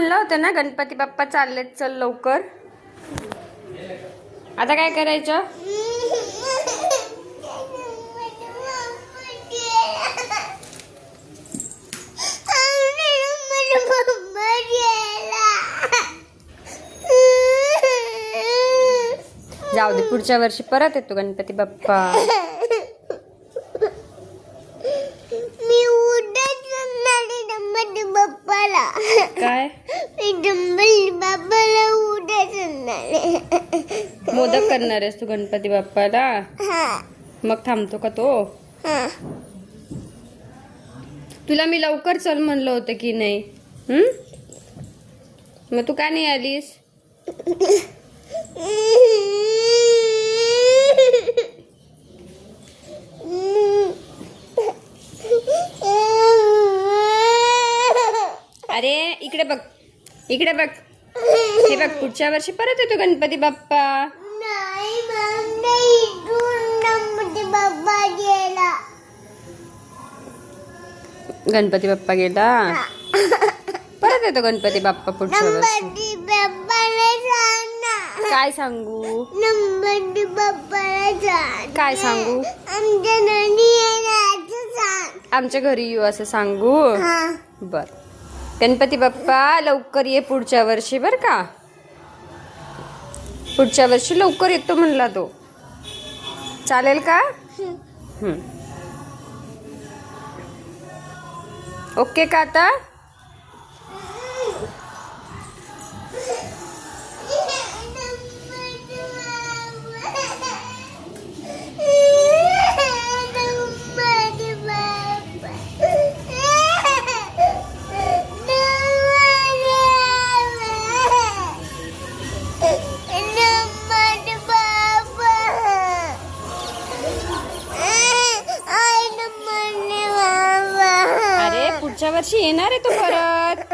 म्हणलं होतं ना गणपती बाप्पा चाललेत, चल लवकर. आता काय करायचं? जाऊ दे, पुढच्या वर्षी परत येतो गणपती बाप्पा. मी उद्याच गणपती बाप्पाला. काय गणपती बाप्पाला उद्याच मोदक करणार आहेस तू गणपती बाप्पाला? हा मग थांबतो का तो? हा. तुला मी लवकर चल म्हणलं होतं की नाही? मग तू का नाही आलीस? अरे इकडे बघ, इकडे बघ, हे बघ, पुढच्या वर्षी परत येतो गणपती बाप्पा. नाही मग नाही, गणपती बाप्पा गेला. गणपती बाप्पा गेला, परत येतो गणपती बाप्पा पुढच्या वर्षी. गणपती बाप्पाला सांग ना. काय सांगू? गणपती बाप्पाला सांग. काय सांगू? आमच्या घरी येण्याचं सांग. आमच्या घरी येऊ असं सांगू? हा. बर. गणपती बाप्पा लवकर ये पुढच्या वर्षी, बर का? पुढच्या वर्षी लवकर येतो म्हणला तो. चालेल का? ओके का आता? अरे पुढच्या वर्षी येणार आहे तो परत.